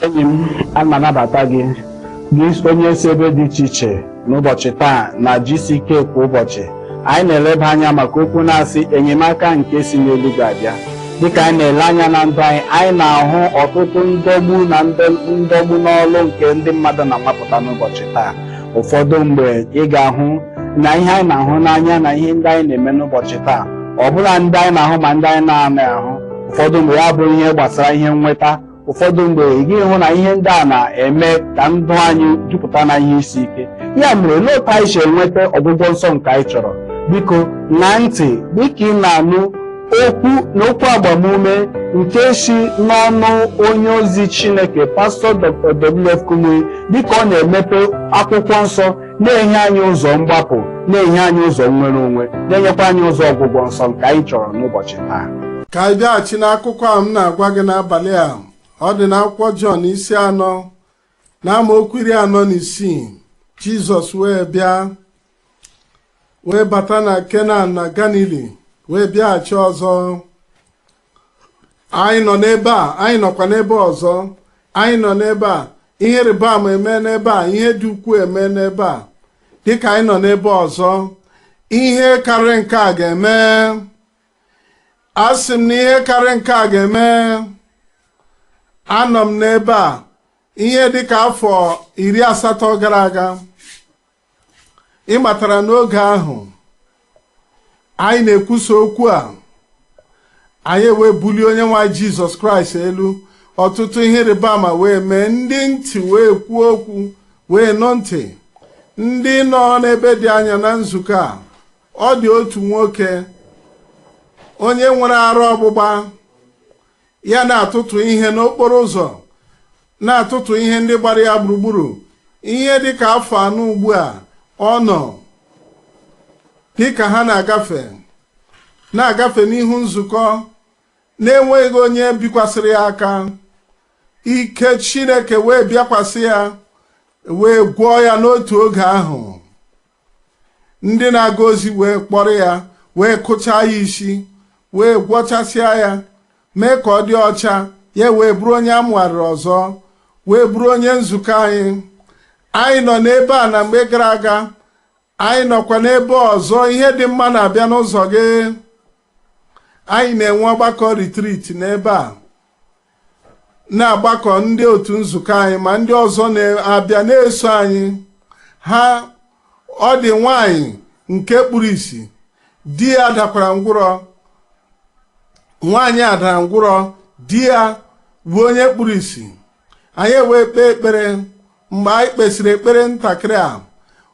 enyi m, ana m anabata gị onye si ebe dị iche iche n'ụbọchị taa na GCK kwa ụbọchị. Anyị na-eleba anya maka okwu na-asị enyemaka nke si n'eluigwe abịa. Dịka anyị na-ele anya na ndụ anyị na-ahụ ọtụtụ ndọgbu na ndọgbu n'ọlụ nke ndị mmadụ na-amapụta n'ụbọchị taa. Ụfọdụ mgbe ị ga-ahụ na ihe anyị na-ahụ n'anya na ihe ndị anyị na-eme n'ụbọchị taa, ọ bụla ndị anyị na-ahụ ma ndị anyị na-anaghị ahụ. Ụfọdụ mgbe ya bụ ihe gbasara ihe nnweta, ụfọdụ mgbe ị gaghị hụ na ihe ndị a na-eme ka ndụ anyị jupụta na ihe isi ike. Ya mere olee otu anyị si enweta ọgwụgwọ nsọ nke anyị chọrọ? Biko na ntị dịka ị na-anụ okwu agbamume nke si n'ọnụ onye ozi Chineke Pastọ Dr. W.F. Kumuyi, dịka ọ na-emepe akwụkwọ nsọ na-enye anyị ụzọ mgbapụ, na-enye anyị ụzọ nnwere onwe, na-enyekwa anyị ụzọ ọgwụgwọ nsọ nke anyị chọrọ n'ụbọchị taa. Ka anyị bịaghachi n'akụkọ a m na-agwa gị n'abalị a. Ọ dị n'akwụkwọ Jọn isi 4 na amaokwu 46. Jizọs wee bata na Kenan na Galili, wee bịaghachi ọzọ. Anyị nọ n'ebe a, anyị nọkwa n'ebe ọzọ, anyị nọ n'ebe a, ihe ịrịba ama eme n'ebe a, ihe dị ukwuu eme n'ebe a. Dịka anyị nọ n'ebe ọzọ, ihe karịrị nke a ga-eme. Asị m na ihe karịrị nke a ga-eme. Anọ m n'ebe a ihe dịka afọ 80 gara aga. Ị matara n'oge ahụ anyị na-ekwusa okwu a, anyị wee bulie onye nwe Jizọs Kraịst elu. Ọtụtụ ihe ịrịba ama wee mee, ndị ntị wee kwuo okwu wee nụ ntị. Ndị nọ n'ebe dị anya na nzukọ a, ọ dị otu nwoke onye nwere arụ ọgbụgba, ya na-atụtụ ihe n'okporo ụzọ, na-atụtụ ihe ndị gbara ya gburugburu. Ihe dịka afọ 4 ugbu a ọ nọ dịka ha na-agafe n'ihu nzukọ, na-enweghị onye bikwasịrị ya aka. Ike Chineke wee bịakwasị ya, wee gwọọ ya n'otu oge ahụ. Ndị na-aga ozi wee kpọrọ ya, wee kụchaa ya isi, wee gwọchasịa ya, mee ka ọ dị ọcha. Ya wee bụrụ onye amụgharịrị ọzọ, wee bụrụ onye nzukọ anyị. Anyị nọ n'ebe a na mgbe gara aga, anyị nọkwa n'ebe ọzọ. Ihe dị mma na-abịa n'ụzọ gị. Anyị na-enwe ọgbakọ retreat n'ebe a, na-agbakọ ndị otu nzukọ anyị ma ndị ọzọ na-abịa na-eso anyị. Ọ dị nwanyị nke kpuru ìsì, di ya dakwara ngwụrọ. Nwaanyị a dara ngwụrọ, di ya bụ onye kpuru ìsì. Anyị wee kpee ekpere. Mgbe anyị kpesịrị ekpere ntakịrị a,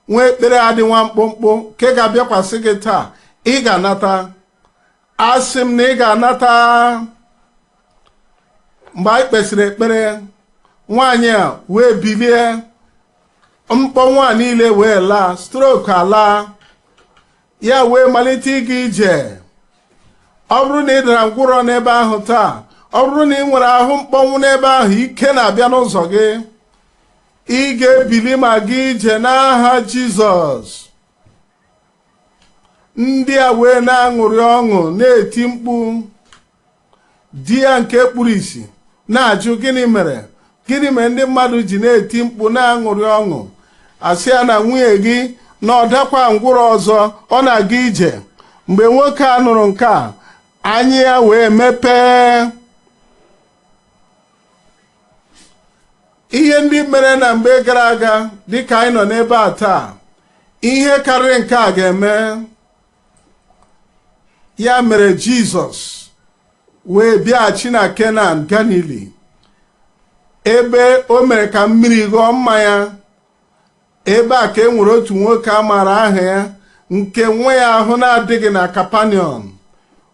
nwa ekpere adị nwa mkpụmkpụ nke ga-abịakwasị gị taa. Ị ga-anata. Asị m na ị ga-anata. Mgbe anyị kpesịrị ekpere, nwaanyị a wee bilie, mkpọnwụ a niile wee laa, stroke ala. Ya wee malite ịga ije. Ọ bụrụ na ị dara ngwụrọ n'ebe ahụ taa, ọ bụrụ na ị nwere ahụ mkpọnwụ n'ebe ahụ, ike na-abịa n'ụzọ gị, ị ga-ebili ma gị ije n'aha Jizọs. Ndị a wee na-aṅụrị ọṅụ, na-eti mkpu. Di ya nke kpuru ìsì na-ajụ gịnị mere ndị mmadụ ji na-eti mkpu na-aṅụrị ọṅụ. Asị ya na nwunye gị na ọ dakwa ngwụrọ ọzọ, ọ na-aga ije. Mgbe nwoke a nụrụ nke a, anya ya wee mepee. Ihe ndị mere na mgbe gara aga dịka anyị nọ n'ebe a taa, ihe karịrị nke a ga-eme. Ya mere Jizọs wee bịaghachi na Kenan Galili, ebe o mere ka mmiri ghọọ mmanya. Ebe a ka e nwere otu nwoke a maara aha ya, nke nwa ya ahụ na-adịghị na Kapanọm.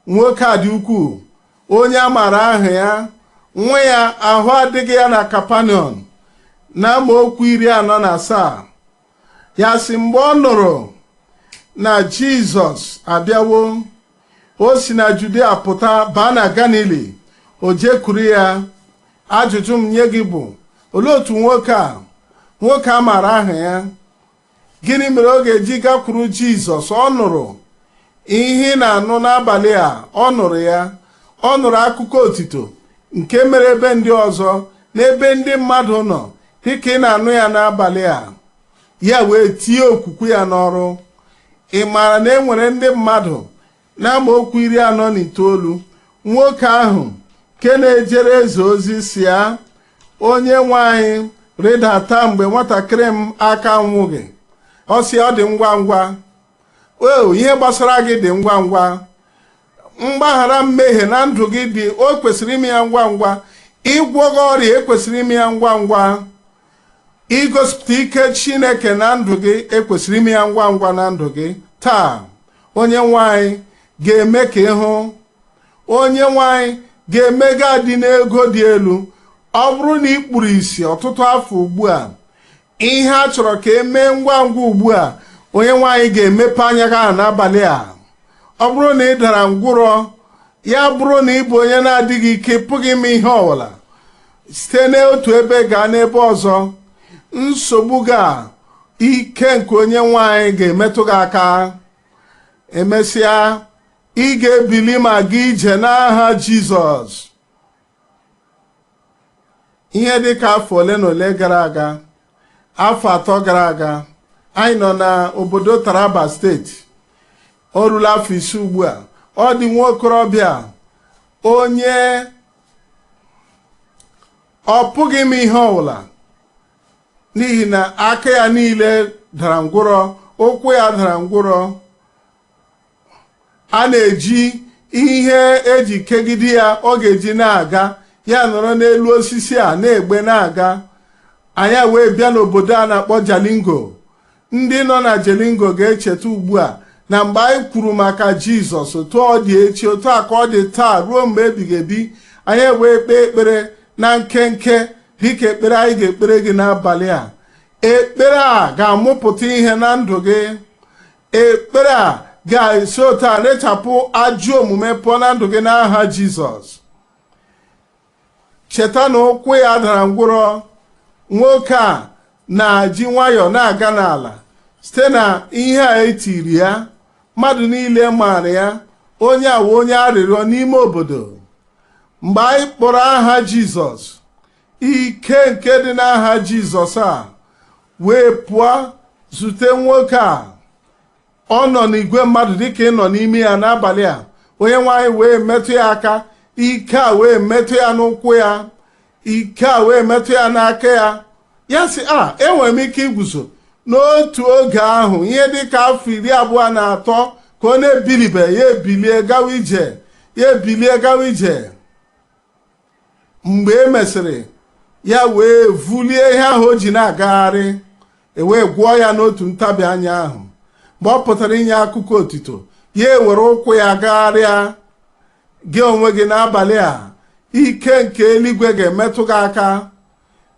Nwoke a dị ukwuu, onye a maara aha ya, nwa ya ahụ adịghị ya na Kapanọm. Na amaokwu 47, ya sị mgbe ọ nụrụ na Jizọs abịawo, o si na Judea pụta baa na Galili, o jekwuru ya. Ajụjụ m nye gị bụ, olee otu nwoke a maara aha ya? Gịnị mere ọ ga-eji gakwuru Jizọs? Ọ nụrụ ihe ị na-anụ n'abalị a, ọ nụrụ ya. Ọ nụrụ akụkọ otito nke mere ebe ndị ọzọ, n'ebe ndị mmadụ nọ dịka ị na-anụ ya n'abalị a, ya wee tie okwukwe ya n'ọrụ. Ị maara na enwere ndị mmadụ n'amaokwu 49, nwoke ahụ nke na-ejere eze ozi si ya, onye nwe anyị rịdata mgbe nwatakịrị m aka nwụghị. Ọ sị ọ dị ngwa ngwa. Ihe gbasara gị dị ngwa ngwa. Mgbaghara mmehie na ndụ gị dị, o kwesịrị ime ya ngwa ngwa. Ịgwọ gị ọrịa ekwesịrị ime ya ngwa ngwa. Igosipụta ike Chineke na ndụ gị ekwesịrị ime ya ngwa ngwa na ndụ gị. Taa onye nwanyị ga-eme ka ịhụ. Onye nwanyị ga-eme gị adị n'ego dị elu. Ọ bụrụ na ị kpuru isi ọtụtụ afọ ugbu a, ihe a chọrọ ka emee ngwa ngwa ugbu a, onye nwanyị ga-emepe anya gị n'abalị a. Ọ bụrụ na ị dara ngwụrọ, ya bụrụ na ị bụ onye na-adịghị ike pụghị ime ihe ọbụla, site n'otu ebe gaa n'ebe ọzọ, nsogbu gị ike nke onye nwanyị ga-emetụ gị aka. Emesịa, ị ga-ebili ma gị ije n'aha Jizọs. Ihe dịka afọ ole na ole gara aga, afọ 3 gara aga, anyị nọ n'obodo Taraba steeti. O ruru afọ 6 ugbu a. Ọ dị nwa okorobịa onye ọ pụghị ime ihe ọbụla n'ihi na aka ya niile dara ngwụrọ, ụkwụ ya dara ngwụrọ. A na-eji ihe eji kegide ya, ọ ga-eji na-aga, ya nọrọ n'elu osisi a na-egbe na-aga. Anyị wee bịa n'obodo a na-akpọ Jalingo. Ndị nọ na Jalingo ga-echeta ugbu a na mgbe anyị kwuru maka Jizọs, otu ọ dị echi, otu a ka ọ dị taa ruo mgbe ebighị ebi. Anyị wee kpee ekpere na nkenke dịka ekpere anyị ga-ekpere gị n'abalị a. Ekpere a ga-amụpụta ihe na ndụ gị. Ekpere a ga-esi otu a rechapụ ajọ omume pụọ na ndụ gị n'aha Jizọs. Cheta na ụkwụ ya dara ngwụrọ. Nwoke a na-ji nwayọọ na-aga n'ala site na ihe a etiri ya. Mmadụ niile maara ya. Onye a wụ onye arịrịọ n'ime obodo. Mgbe anyị kpọrọ aha Jizọs, ike nke dị n'aha Jizọs a wee pụọ zute nwoke a. Ọ nọ n'igwe mmadụ dịka ị nọ n'ime ya n'abalị a. Onye nwanyị wee metụ ya aka. Ike a wee metụ ya n'ụkwụ ya. Ike a wee metụ ya n'aka ya. Ya sị, enwere m ike iguzo. N'otu oge ahụ, ihe dịka afọ 23 ka ọ na-ebilibe, ya ebilie gawa ije. Ya ebilie gawa ije. Mgbe e mesịrị, ya wee vulie ihe ahụ o ji na-agagharị. Wee gwọọ ya n'otu ntabi anya ahụ. Mgbe ọ pụtara inye akụkọ otito, ya ewere ụkwụ ya gagharịa. Gị onwe gị n'abalị a, ike nke eluigwe ga-emetụ gị aka,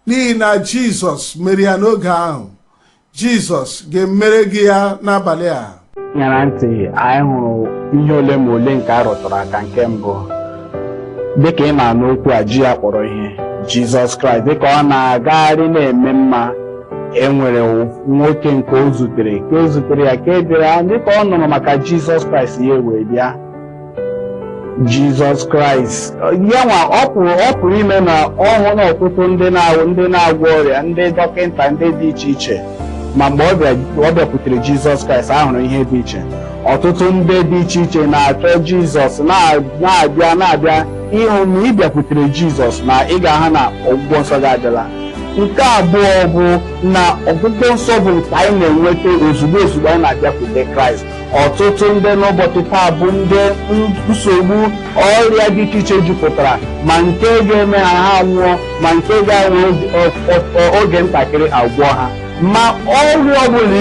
n'ihi na Jizọs mere ya n'oge ahụ. Jizọs ga-emere gị ya n'abalị a. Nyere ntị, anyị hụrụ ihe ole ma ole nke a rụtụrụ aka. Nke mbụ, dịka ị na-anụ okwu a, ji ya kpọrọ ihe, Jizọs Kraịst. Dịka ọ na-agagharị na-eme mma, enwere nwoke nke o zutere, ka e zutere ya, ka e dere ya, dịka ọ nụrụ maka Jizọs Kraịst, ya wee bịa. Jizọs Kraịst ya nwa ọ pụrụ ime na ọhụụ na ọtụtụ ndị na-agwọ ọrịa, ndị dọkịta, ndị dị iche iche. Ma mgbe ọ bịakwutere Jizọs Kraịst, ahụrụ ihe dị iche. Ọtụtụ ndị dị iche iche na-achọ Jizọs, na-abịa ịhụ na ị bịakwutere Jizọs na ị ga-aha na ọgwụgwọ nsọ gị adịla. Nke abụọ bụ na ọgwụgwọ nsọ bụ nke anyị na-enweta ozugbo anyị na-abịakwute Kraịst. Ọtụtụ ndị n'ụbọchị taa bụ ndị nsogbu ọrịa dị iche iche jupụtara, ma nke ga-eme ha nwụọ, ma nke ga-enwe oge ntakịrị agwọ ha. Ma ọrịa ọbụla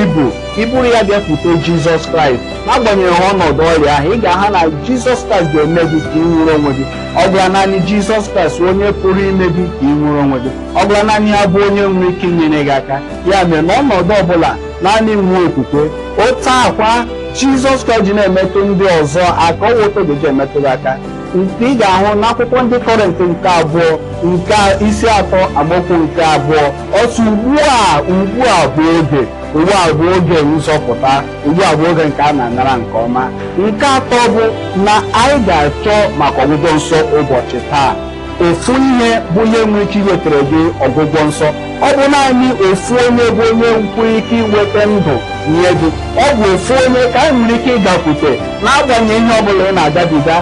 iburu ya bịakwute Jizọs Kraịst, n'agbanyeghị ọnọdụ ọrịa ahụ, ị ga-aha na Jizọs Kraịst ga-eme gị ka ị nwere onwe gị. Ọ bụla naanị Jizọs Kraịst onye pụrụ ime gị ka ị nwere onwe gị. Ọ bụla naanị ya bụ onye nwere ike inyere gị aka. Ya mere n'ọnọdụ ọbụla, naanị nwe okwukwe. Otu akwa Jizọs Kraịst ji na-emetụ ndị ọzọ aka, ọ wụta ga-eji emetụ gị aka. Nke ị ga-ahụ n'akwụkwọ ndị Kọrịntị nke 2 nke isi 3 amaokwu nke 2. Otu ugbu a bụ oge. Ugbu a bụ oge nzọpụta. Ugbu a bụ oge nke a na-anara nke ọma. Nke 3 bụ na anyị ga-achọ maka ọgwụgwọ nsọ ụbọchị taa. ofu ihe bụ ihe nwere ike iwetara gị ọgwụgwọ nsọ. Ọ bụ naanị ofu onye bụ onye nwere ike iweta ndụ nye gị. Ọ bụ ofu onye ka anyị nwere ike ịgakwute n'agbanyeghị ihe ọbụla ị na-agabiga.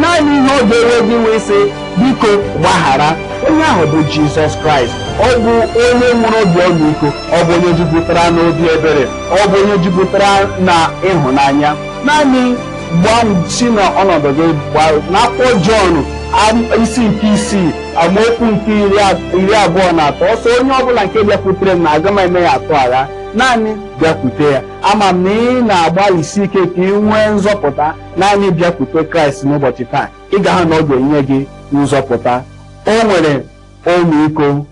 Naanị ihe ọ ga-ewe gị wee sị biko gbaghara. Onye ahụ bụ Jizọs Kraịst. Ọ bụ onye nwere obi ọmịiko, ọ bụ onye jupụtara n'obi ebere, ọ bụ onye jupụtara na ịhụnanya. Naanị si n'ọnọdụ gị n'akwụkwọ Jọn isi nke 6 amaokwu nke 23 ọsọ onye ọbụla nke bịakwutere m na aga m eme ya atụ agha. Naanị bịakwute ya. Ama m na ị na-agbalịsi ike ka ị nwee nzọpụta. Naanị bịakwute Kraịst n'ụbọchị taa, ị ga-ahụ na ọ ga-enye gị nzọpụta. O nwere ọmịiko,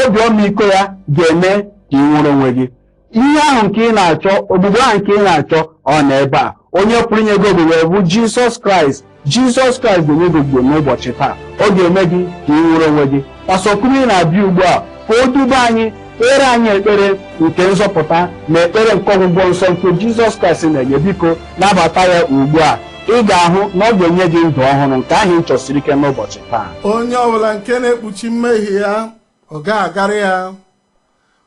obi ọmịiko ya ga-eme ka ị nwere onwe gị. Ihe ahụ nke ị na-achọ, ogbugbo ahụ nke ị na-achọ, ọ nọ ebe a. Onye pụrụ inye gị ogbugbo bụ Jizọs Kraịst. Jizọs Kraịst ga-enye gị ogbugbo n'ụbọchị taa. Ọ ga-eme gị ka ị nwere onwe gị. Pastọ Kumuyi na-abịa ugbu a ka o dube anyị, kpere anyị ekpere nke nzọpụta na ekpere nke ọgwụgwọ nsọ nke Jizọs Kraịst na-enye. Biko nabata ya ugbu a. Ị ga-ahụ na ọ ga-enye gị ndụ ọhụrụ nke ahụ ị chọsiri ike n'ụbọchị taa. Onye ọbụla nke na-ekpuchi mmehie ya, ọ ga-agara ya.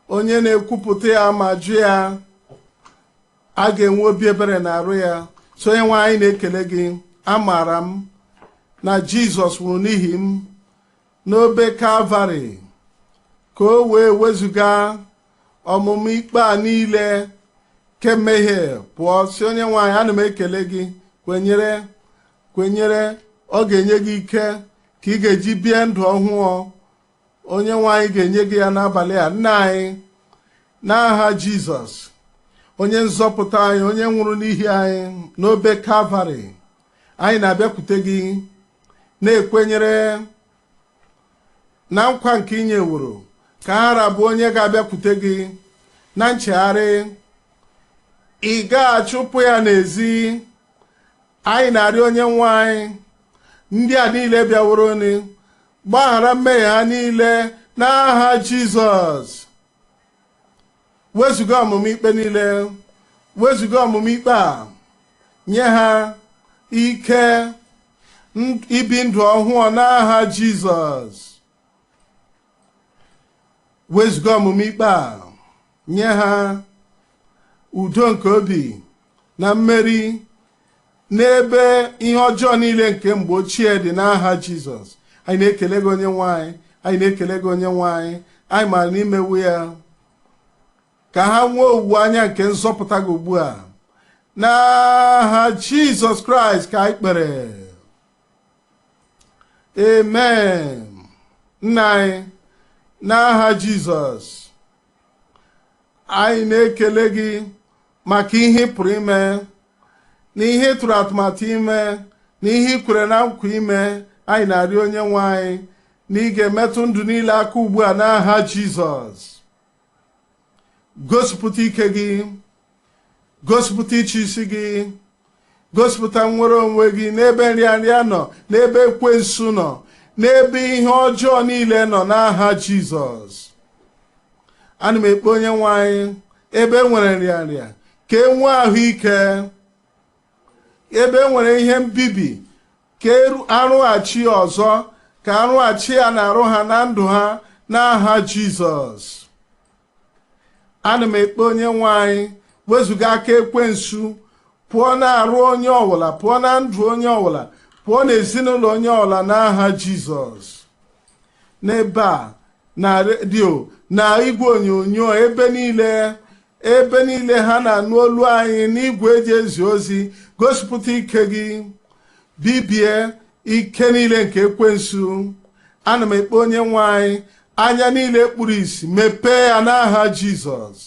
Onye na-ekwupụta ya ma jụ ya, a ga-enwe obi ebere na-arụ ya. So onye nwe anyị na-ekele gị. Amaara m na Jizọs nwụrụ n'ihi m n'obe Kalvarị ka o wee wezuga ọmụmụ ikpe a niile ke mmehie pụọ. Si onye nwe anyị, ana m ekele gị. Kwenyere ọ ga-enye gị ike ka ị ga-eji bie ndụ ọhụụ. Onye nwe anyị ga-enye gị ya n'abalị a. Nna anyị, n'aha Jizọs, onye nzọpụta anyị, onye nwụrụ n'ihi anyị n'obe Kalvarị, anyị na-abịakwute gị na-ekwenyere na nkwa nke inye wuru ka ara bụ onye ga-abịakwute gị na nchegharị. Ị ga-achụpụ ya n'ezi. Anyị na-arịọ onye nwe anyị, ndị a niile bịaworo ni, gbaghara mmehie ha niile n'aha Jizọs. Wezuga ọmụmụ ikpe niile, wezuga ọmụmụ ikpe a, nye ha ike ibi ndụ ọhụụ n'aha Jizọs. Wezuga ọmụmụ ikpe a, nye ha udo nke obi na mmeri n'ebe ihe ọjọọ niile nke mgbe ochie dị n'aha Jizọs. Anyị na-ekele gị onye nwanyị, anyị na-ekele gị onye nwanyị. Anyị maara n'imewu ya ka ha nwee owuwe anya nke nzọpụta gị ugbu a n'aha Jizọs Kraịst ka anyị kpere. Amen. Nna anyị, n'aha Jizọs, anyị na-ekele gị maka ihe ị pụrụ ime na ihe ị tụrụ atụmatụ ime na ihe ị kwere na nkwa ime. Anyị na-arịọ onye nwe anyị na ị ga-emetụ ndụ niile aka ugbu a n'aha Jizọs. Gosipụta ike gị, gosipụta ịchị isi gị, gosipụta nnwere onwe gị n'ebe nrịanrịa nọ, n'ebe ekwensu nọ, n'ebe ihe ọjọọ niile nọ n'aha Jizọs. Ana m ekpe onye nwe anyị, ebe nwere nrịanrịa ka e nwee ahụike, ebe nwere ihe mbibi ka arụghachi ọzọ, ka arụghachi ya na-arụ ha na ndụ ha n'aha Jizọs. Ana m ekpe onye nwe anyị, wezuga aka ekwensu pụọ na-arụ onye ọbụla, pụọ na ndụ onye ọbụla, pụọ n'ezinụlọ onye ọbụla n'aha Jizọs. N'ebe a, na redio na igwe onyonyo, ebe niile ha na-anụ olu anyị n'igwe eji ezi ozi, gosipụta ike gị, bibie ike niile nke ekwensu. Ana m ekpe onye nwe anyị, anya niile kpuru isi mepee ya n'aha Jizọs.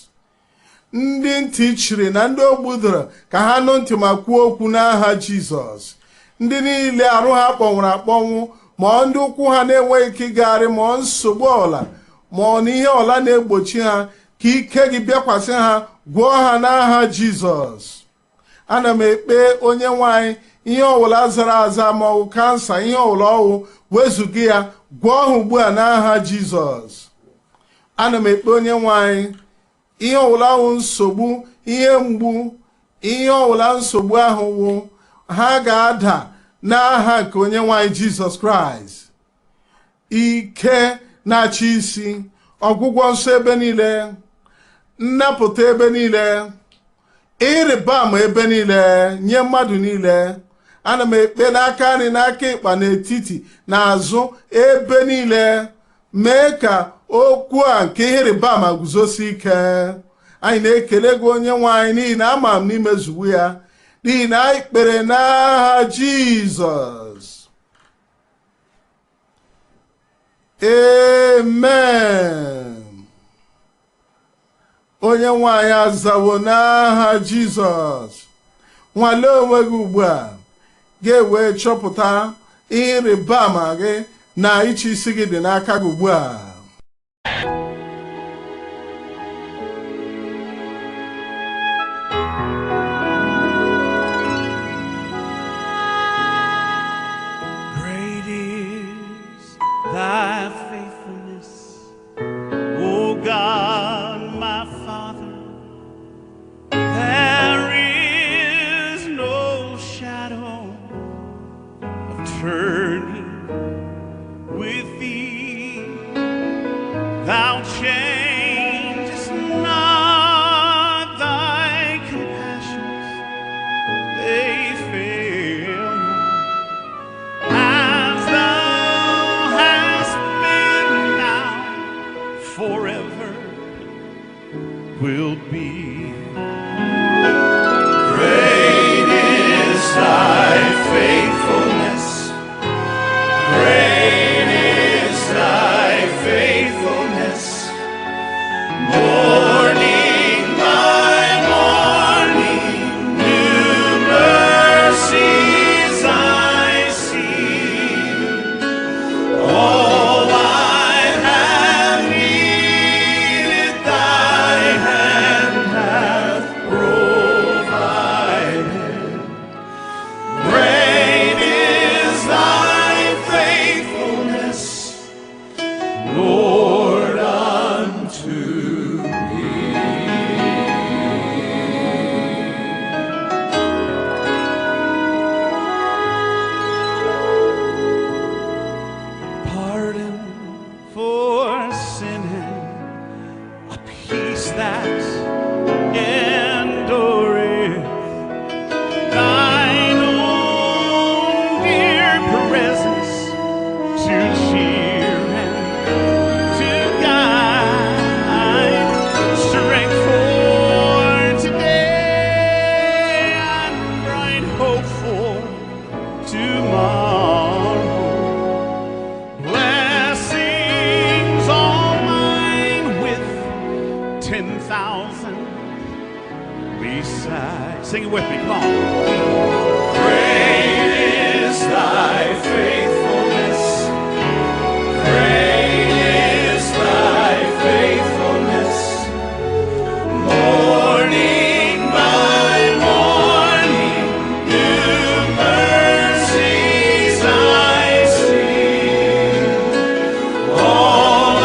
Ndị ntị chiri na ndị ogbudoro ka ha nụ ntị ma kwuo okwu n'aha Jizọs. Ndị niile arụ ha kpọnwụrụ akpọnwụ, ma ndị ụkwụ ha na-enweghị ike ịgagharị, ma nsogbu ọla, ma na ihe ọla na-egbochi ha, ka ike gị bịakwasị ha, gwọọ ha n'aha Jizọs. Ana m ekpe onye nwanyị, ihe ọwụla zara aza ma ọ bụ kansa, ihe ọwụla ọwụ, wezuga ya, gwọọ ha ugbu a n'aha Jizọs. Ana m ekpe onye nwanyị, ihe ọwụla ahụ nsogbu, ihe mgbu, ihe ọwụla nsogbu ahụ wụ, ha ga-ada n'aha nke onye nwanyị Jizọs Kraịst. ike na-achị isi, ọgwụgwọ nsọ ebe niile, nnapụta ebe niile, ịrịba ama ebe niile nye mmadụ niile. Ana m ekpe n'aka nri n'aka ịkpa n'etiti na azụ ebe niile, mee ka okwu a nke ihe ịrịba ama guzosi ike. Anyị na-ekele gị onye nwe anyị n'ihi na ama m n'imezuwu ya, n'ihi na anyị kpere n'aha Jizọs. Amen. Onye nwe anyị azawo n'aha Jizọs. Nwalee onwe gị ugbu a, ga-ewe chọpụta ihe ịrịba ama gị na ịchị isi gị dị n'aka gị ugbu a. Great is thy faithfulness, O God, my Father. There is no shadow of turning with thee. Thou changest not, thy compassions, they fail not. As thou hast been now, forever will be. Great is thy faithfulness. Great is thy faithfulness. Morning by morning, new mercies I see. All I have needed, thy hand hath provided. Great is thy faithfulness, Lord, unto me. Pardon for sinning, a peace that endureth, thine own dear presence to cheer and to guide, strength for today and bright hope for tomorrow. Blessings all mine with 10,000 beside. Sing it with me, come on. Great is thy faithfulness. Great is thy faithfulness. Morning by morning, new mercies I see. All I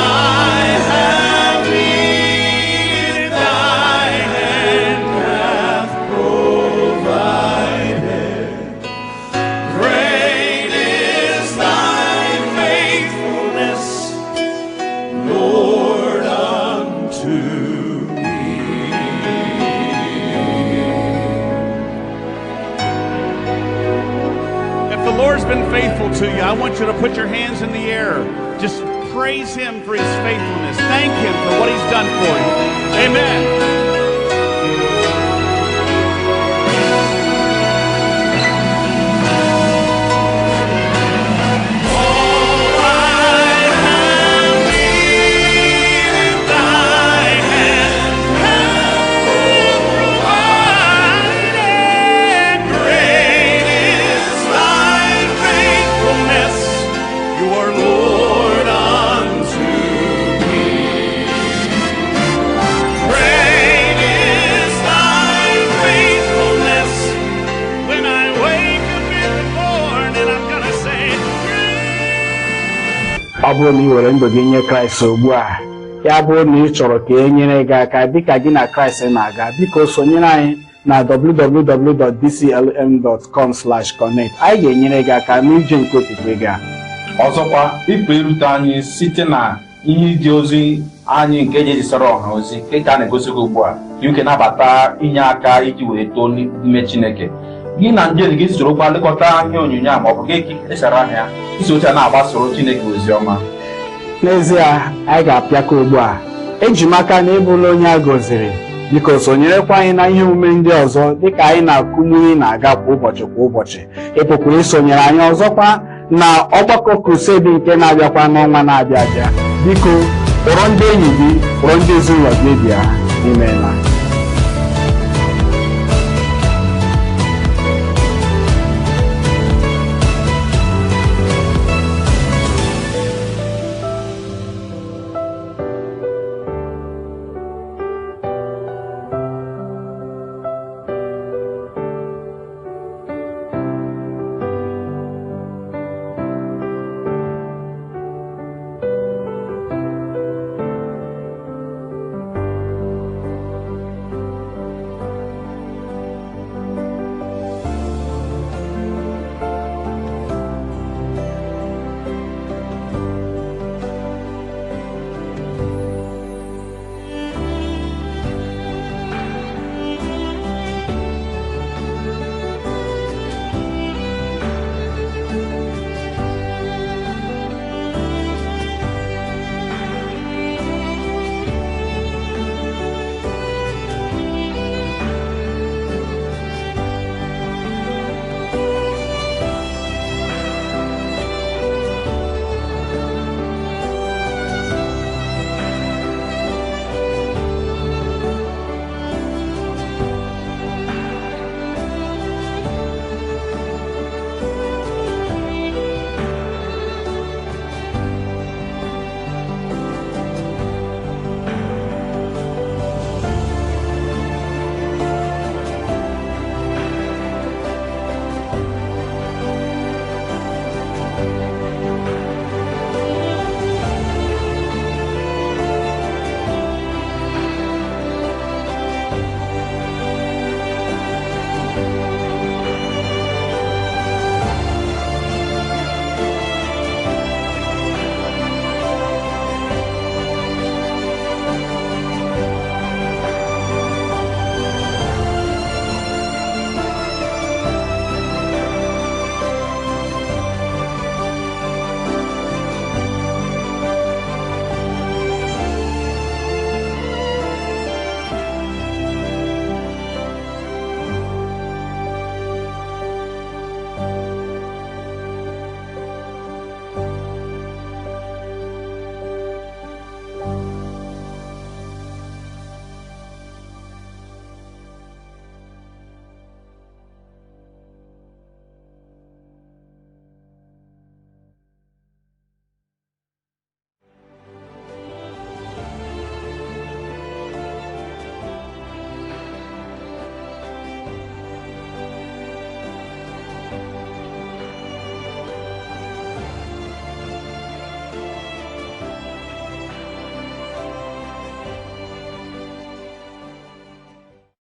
have needed, thy hand hath provided. Great is thy faithfulness, Lord, unto me. If the Lord's been faithful to you, I want you to put your hands in the air. Just praise Him for His faithfulness. Thank Him for what He's done for you. Amen. Ọ bụrụ na ị were ndụ gị nye Kraịst ugbu a, ya bụrụ na ị chọrọ ka e nyere gị aka dịka gị na Kraịst na-aga, biko sonyere anyị na www.dclm.com/connect. Anyị ga-enyere gị aka n'ije nke okwukwe gị. ọzọkwa ịpụ irute anyị site na ihe ịdị ozi anyị nke ejisara ọha ozi nke ka na-egosi gị ugbu a ike nabata inye aka iji wee too n'ime Chineke. Gị na ndị enyi gị sorokwa lekọta ihe onyonyo a ma ọ bụ gị esara ahịa isi oche na-agbasoro Chineke ozi ọma. N'ezie, anyị ga-apịaka ugbu a. Eji m aka na ịbụla onye a gọziri, biko sonyerekwa anyị na ihe omume ndị ọzọ dịka anyị na Kumuyi na-aga kwa ụbọchị. Ị pụkwara isonyere anyị ọzọkwa na ọgbakọ crusade nke na-abịakwa n'ọnwa na-abịa abịa. Biko kpọrọ ndị enyi gị, kpọrọ ndị ezinụlọ gị bịa. Imeela.